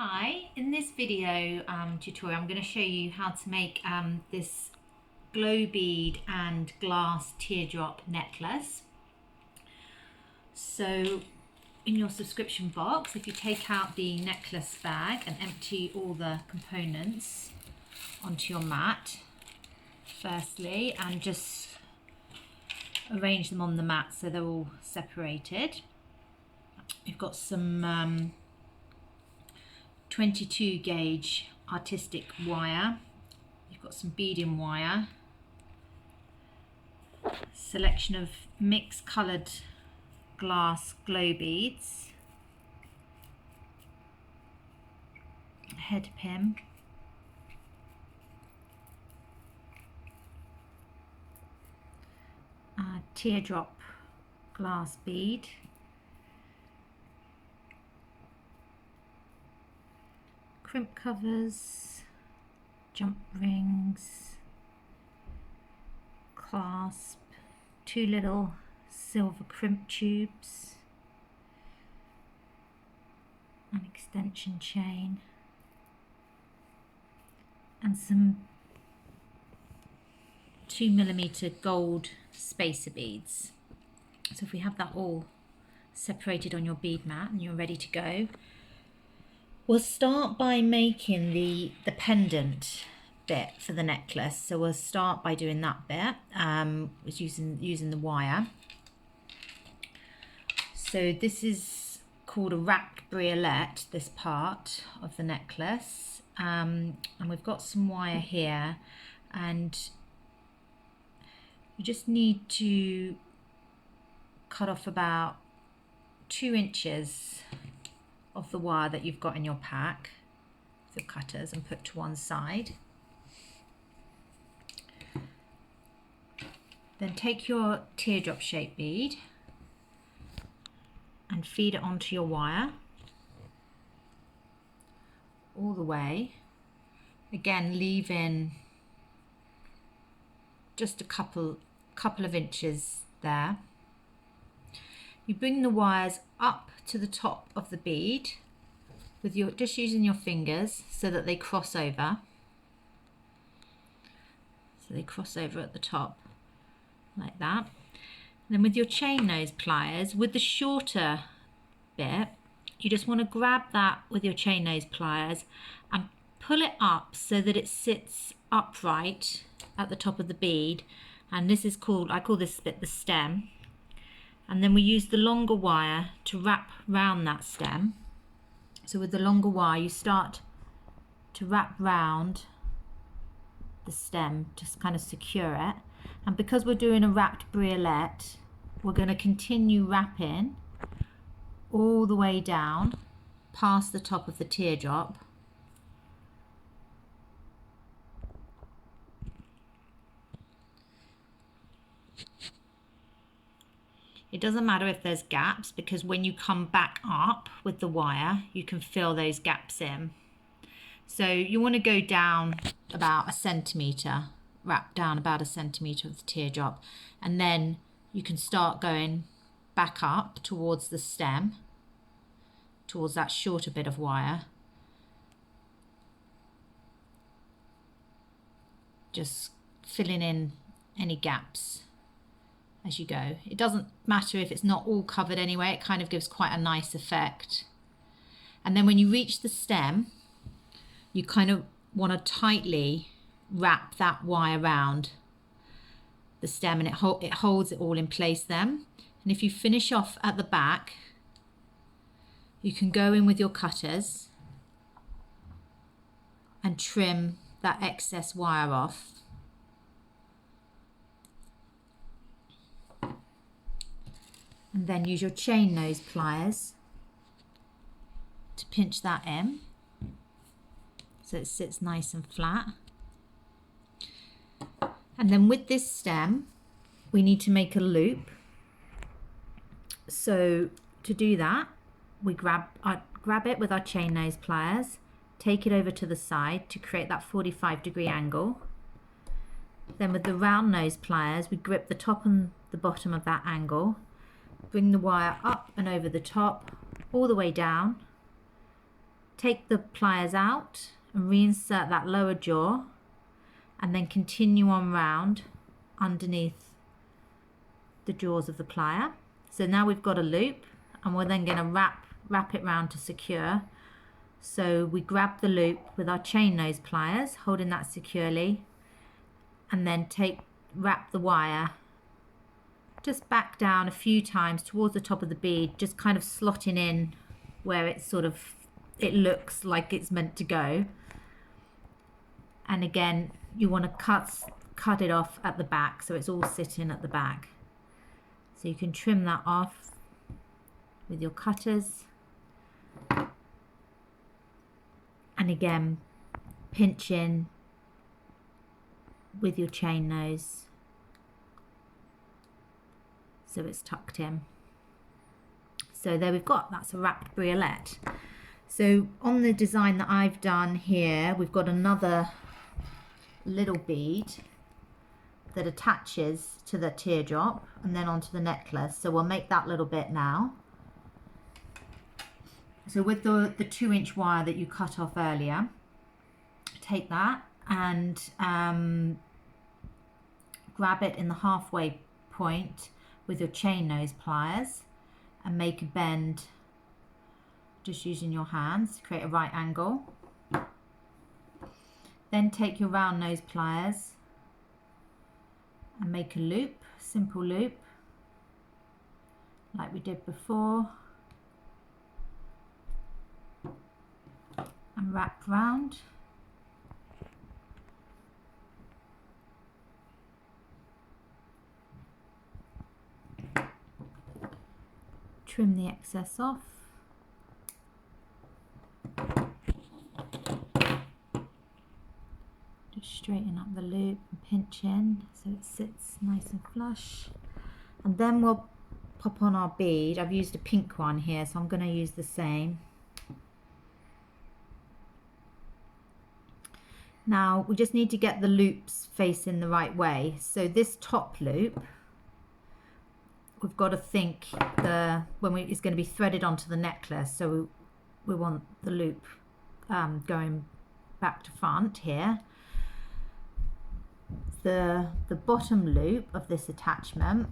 Hi, in this video tutorial I'm going to show you how to make this glow bead and glass teardrop necklace. So in your subscription box, if you take out the necklace bag and empty all the components onto your mat firstly and just arrange them on the mat so they're all separated. You've got some 22 gauge artistic wire, you've got some beading wire, selection of mixed coloured glass glow beads, a head pin, a teardrop glass bead, crimp covers, jump rings, clasp, two little silver crimp tubes, an extension chain, and some 2mm gold spacer beads. So if we have that all separated on your bead mat and you're ready to go, we'll start by making the pendant bit for the necklace. So we'll start by doing that bit, using the wire. So this is called a wrapped briolette, this part of the necklace, and we've got some wire here, and you just need to cut off about 2 inches of the wire that you've got in your pack with your cutters and put to one side. Then take your teardrop shaped bead and feed it onto your wire all the way, again leaving just a couple of inches there. You bring the wires up to the top of the bead with just using your fingers so that they cross over. So they cross over at the top like that. And then with your chain nose pliers, with the shorter bit, you just want to grab that with your chain nose pliers and pull it up so that it sits upright at the top of the bead. And this is called, I call this bit the stem. And then we use the longer wire to wrap round that stem. So with the longer wire, you start to wrap round the stem to kind of secure it. And because we're doing a wrapped briolette, we're going to continue wrapping all the way down past the top of the teardrop. It doesn't matter if there's gaps, because when you come back up with the wire, you can fill those gaps in. So you want to go down about 1 centimetre, wrap down about 1 centimetre of the teardrop, and then you can start going back up towards the stem, towards that shorter bit of wire. Just filling in any gaps as you go. It doesn't matter if it's not all covered anyway, it kind of gives quite a nice effect. And then when you reach the stem, you kind of want to tightly wrap that wire around the stem, and it holds it all in place then. And if you finish off at the back, you can go in with your cutters and trim that excess wire off. And then use your chain nose pliers to pinch that in so it sits nice and flat. And then with this stem, we need to make a loop. So to do that, we grab it with our chain nose pliers, take it over to the side to create that 45-degree angle. Then with the round nose pliers, we grip the top and the bottom of that angle, bring the wire up and over the top, all the way down, take the pliers out and reinsert that lower jaw, and then continue on round underneath the jaws of the plier. So now we've got a loop, and we're then going to wrap it round to secure. So we grab the loop with our chain nose pliers, holding that securely, and then wrap the wire just back down a few times towards the top of the bead, just kind of slotting in where it's it looks like it's meant to go. And again, you want to cut it off at the back, so it's all sitting at the back. So you can trim that off with your cutters. And again, pinch in with your chain nose so it's tucked in. So there we've got, that's a wrapped briolette. So on the design that I've done here, we've got another little bead that attaches to the teardrop and then onto the necklace. So we'll make that little bit now. So with the 2-inch wire that you cut off earlier, take that and grab it in the halfway point with your chain nose pliers and make a bend just using your hands to create a right angle. Then take your round nose pliers and make a loop, simple loop, like we did before, and wrap round. Trim the excess off. Just straighten up the loop and pinch in so it sits nice and flush. And then we'll pop on our bead. I've used a pink one here, so I'm going to use the same. Now we just need to get the loops facing the right way. So this top loop, we've got to think it's going to be threaded onto the necklace, so we want the loop going back to front here. The bottom loop of this attachment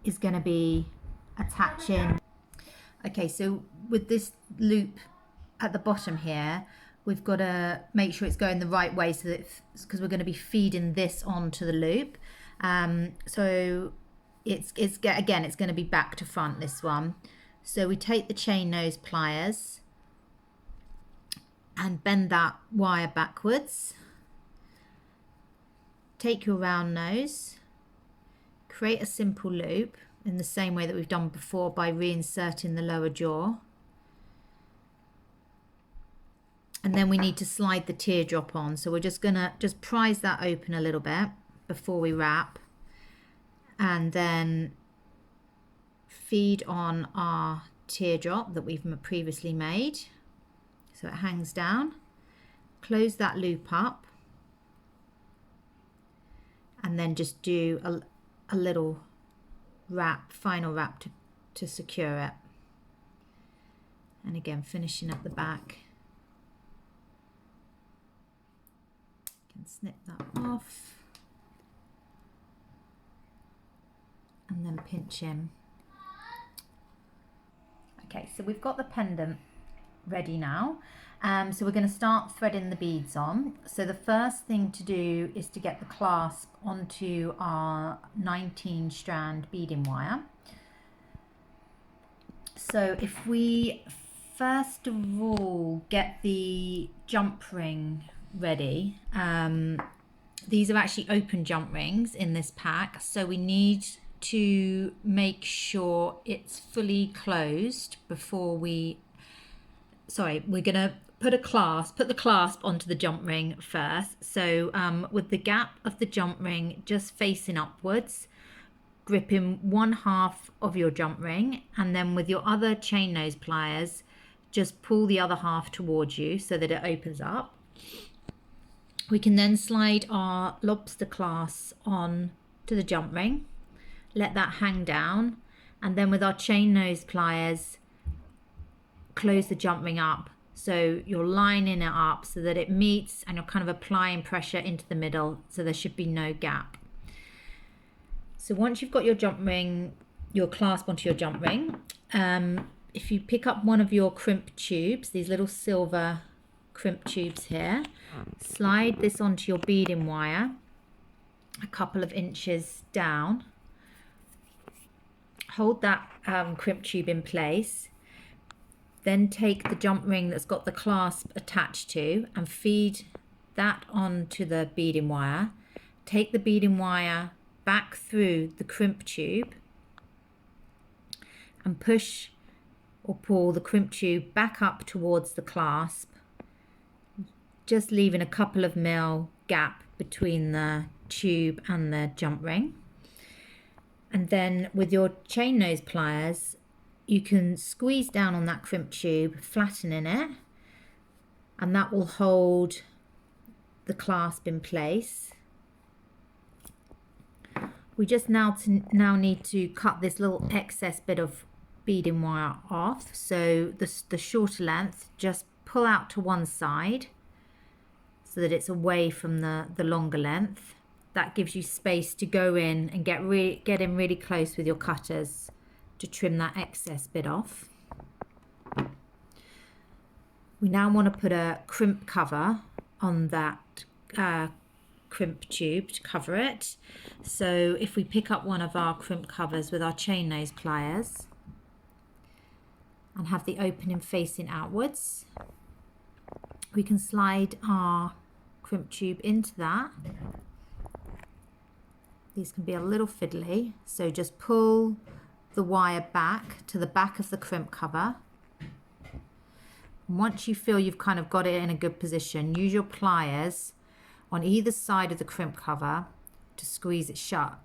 is going to be attaching. Okay, so with this loop at the bottom here, we've got to make sure it's going the right way, so that because we're going to be feeding this onto the loop. So it's going to be back to front, this one. So we take the chain nose pliers and bend that wire backwards. Take your round nose, create a simple loop in the same way that we've done before by reinserting the lower jaw. And then we need to slide the teardrop on. So we're just gonna prise that open a little bit before we wrap, and then feed on our teardrop that we've previously made. So it hangs down. Close that loop up, and then just do a little wrap, final wrap to secure it. And again, finishing at the back. You can snip that off and then pinch in. Okay, so we've got the pendant ready now. So we're going to start threading the beads on. So the first thing to do is to get the clasp onto our 19 strand beading wire. So if we first of all get the jump ring ready, these are actually open jump rings in this pack, so we need to make sure it's fully closed before we're going to put the clasp onto the jump ring first. So with the gap of the jump ring just facing upwards, gripping one half of your jump ring, and then with your other chain nose pliers just pull the other half towards you so that it opens up. We can then slide our lobster clasp on to the jump ring, let that hang down, and then with our chain nose pliers close the jump ring up So you're lining it up so that it meets, and you're kind of applying pressure into the middle, so there should be no gap. So once you've got your jump ring, your clasp onto your jump ring, if you pick up one of your crimp tubes, these little silver crimp tubes here, slide this onto your beading wire a couple of inches down, hold that crimp tube in place, then take the jump ring that's got the clasp attached to and feed that onto the beading wire. Take the beading wire back through the crimp tube and push or pull the crimp tube back up towards the clasp, just leaving a couple of mil gap between the tube and the jump ring. And then with your chain nose pliers, you can squeeze down on that crimp tube, flattening it, and that will hold the clasp in place. We just now need to cut this little excess bit of beading wire off. So the shorter length, just pull out to one side so that it's away from the longer length. That gives you space to go in and get in really close with your cutters to trim that excess bit off. We now want to put a crimp cover on that crimp tube to cover it. So if we pick up one of our crimp covers with our chain nose pliers and have the opening facing outwards, we can slide our crimp tube into that. These can be a little fiddly, so just pull the wire back to the back of the crimp cover. And once you feel you've kind of got it in a good position, use your pliers on either side of the crimp cover to squeeze it shut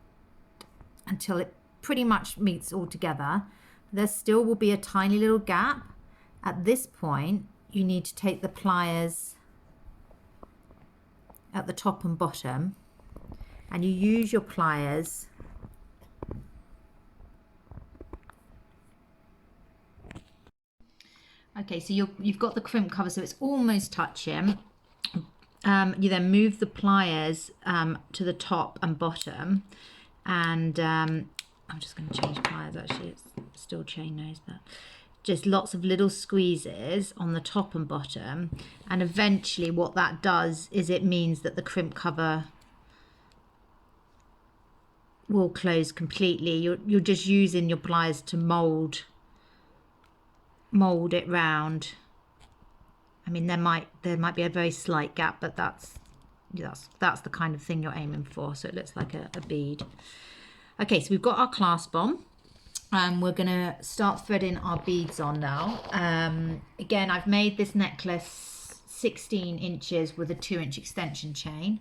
until it pretty much meets all together. There still will be a tiny little gap. At this point, you need to take the pliers at the top and bottom, and you use your pliers okay, so you've got the crimp cover, so it's almost touching. You then move the pliers to the top and bottom, and I'm just going to change pliers. Actually, it's still chain nose, but just lots of little squeezes on the top and bottom, and eventually what that does is it means that the crimp cover will close completely. You're just using your pliers to mold it round. I mean, there might be a very slight gap, but that's the kind of thing you're aiming for, so it looks like a bead. Okay, so we've got our clasp on, and we're gonna start threading our beads on now. Again, I've made this necklace 16 inches with a 2-inch extension chain.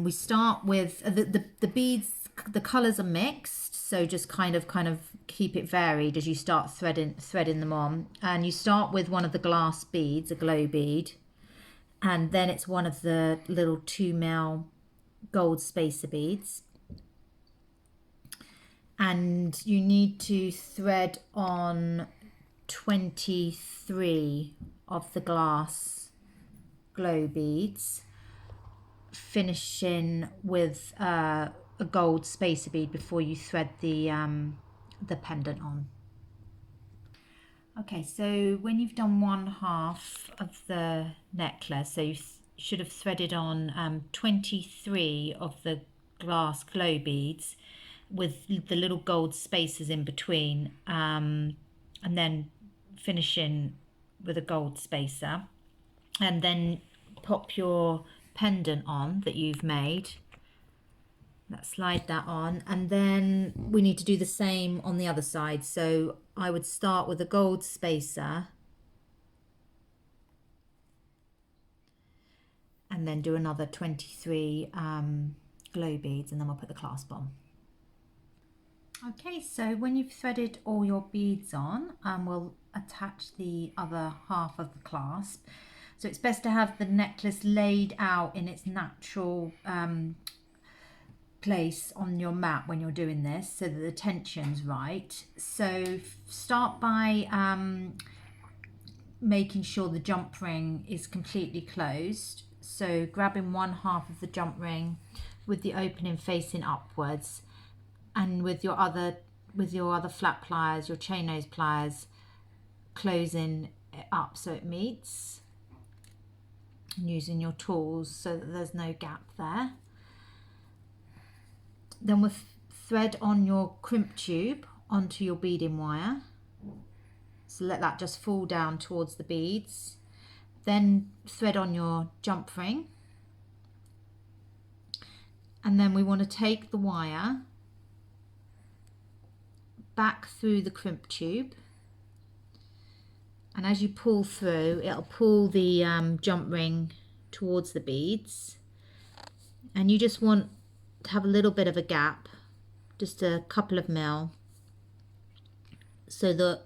We start with the beads, the colors are mixed, so just kind of keep it varied as you start threading them on. And you start with one of the glass beads, a glow bead, and then it's one of the little 2mm gold spacer beads. And you need to thread on 23 of the glass glow beads, finishing with a gold spacer bead before you thread the pendant on. Okay, so when you've done one half of the necklace, so you should have threaded on 23 of the glass glow beads with the little gold spacers in between, and then finishing with a gold spacer, and then pop your pendant on that you've made. Slide that on, and then we need to do the same on the other side. So I would start with a gold spacer and then do another 23 glow beads, and then we'll put the clasp on. Okay, so when you've threaded all your beads on, we'll attach the other half of the clasp. So it's best to have the necklace laid out in its natural place on your mat when you're doing this, so that the tension's right. So start by making sure the jump ring is completely closed. So grabbing one half of the jump ring with the opening facing upwards, and with your other flat pliers, your chain nose pliers, closing it up so it meets, and using your tools so that there's no gap there. Then we'll thread on your crimp tube onto your beading wire. So let that just fall down towards the beads. Then thread on your jump ring. And then we want to take the wire back through the crimp tube. And as you pull through, it'll pull the jump ring towards the beads. And you just want to have a little bit of a gap, just a couple of mil, so that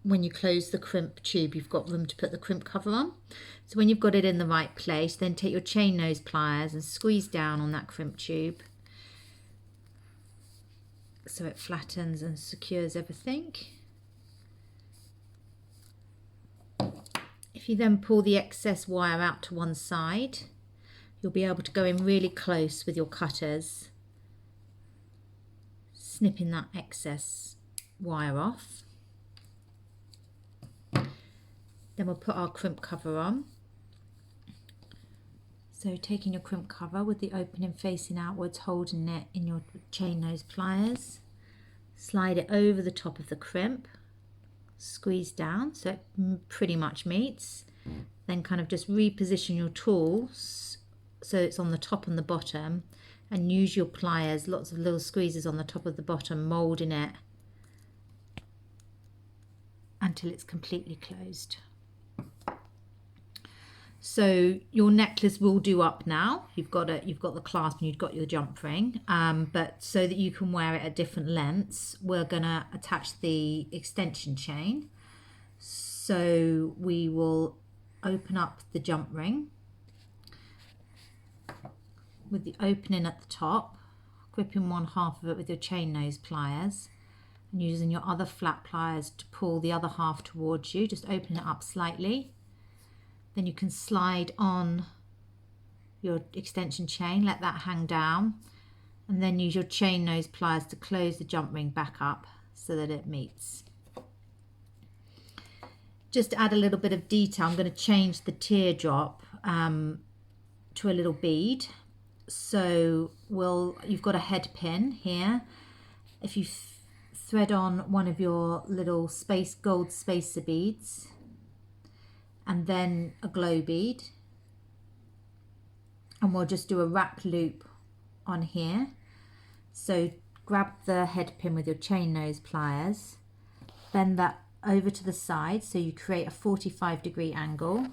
when you close the crimp tube, you've got room to put the crimp cover on. So when you've got it in the right place, then take your chain nose pliers and squeeze down on that crimp tube so it flattens and secures everything. If you then pull the excess wire out to one side, you'll be able to go in really close with your cutters, snipping that excess wire off. Then we'll put our crimp cover on. So taking your crimp cover with the opening facing outwards, holding it in your chain nose pliers, slide it over the top of the crimp, squeeze down so it pretty much meets. Then kind of just reposition your tools so it's on the top and the bottom, and use your pliers, lots of little squeezes on the top of the bottom, moulding it until it's completely closed. So your necklace will do up now. You've got the clasp and you've got your jump ring, but so that you can wear it at different lengths, we're gonna attach the extension chain. So we will open up the jump ring with the opening at the top, gripping one half of it with your chain nose pliers and using your other flat pliers to pull the other half towards you. Just open it up slightly. Then you can slide on your extension chain, let that hang down, and then use your chain nose pliers to close the jump ring back up so that it meets. Just to add a little bit of detail, I'm going to change the teardrop to a little bead. So you've got a head pin here. If you thread on one of your little gold spacer beads, and then a glow bead, and we'll just do a wrap loop on here. So grab the head pin with your chain nose pliers, bend that over to the side so you create a 45-degree angle.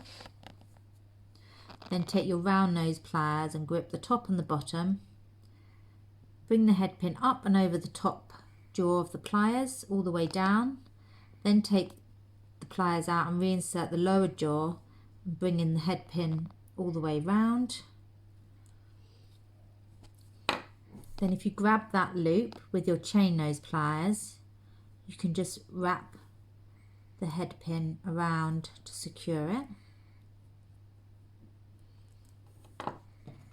Then take your round nose pliers and grip the top and the bottom. Bring the head pin up and over the top jaw of the pliers all the way down. Then take the pliers out and reinsert the lower jaw and bring in the head pin all the way round. Then if you grab that loop with your chain nose pliers, you can just wrap the head pin around to secure it.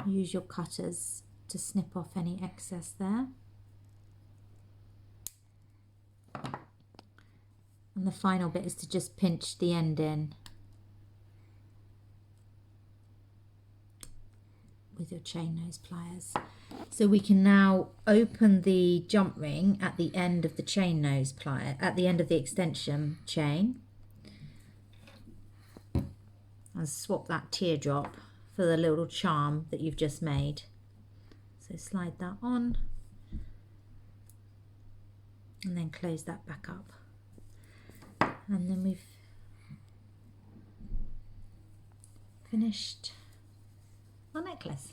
Use your cutters to snip off any excess there. And the final bit is to just pinch the end in with your chain nose pliers. So we can now open the jump ring at the end of the chain nose plier, at the end of the extension chain, and swap that teardrop for the little charm that you've just made. So slide that on and then close that back up. And then we've finished our necklace.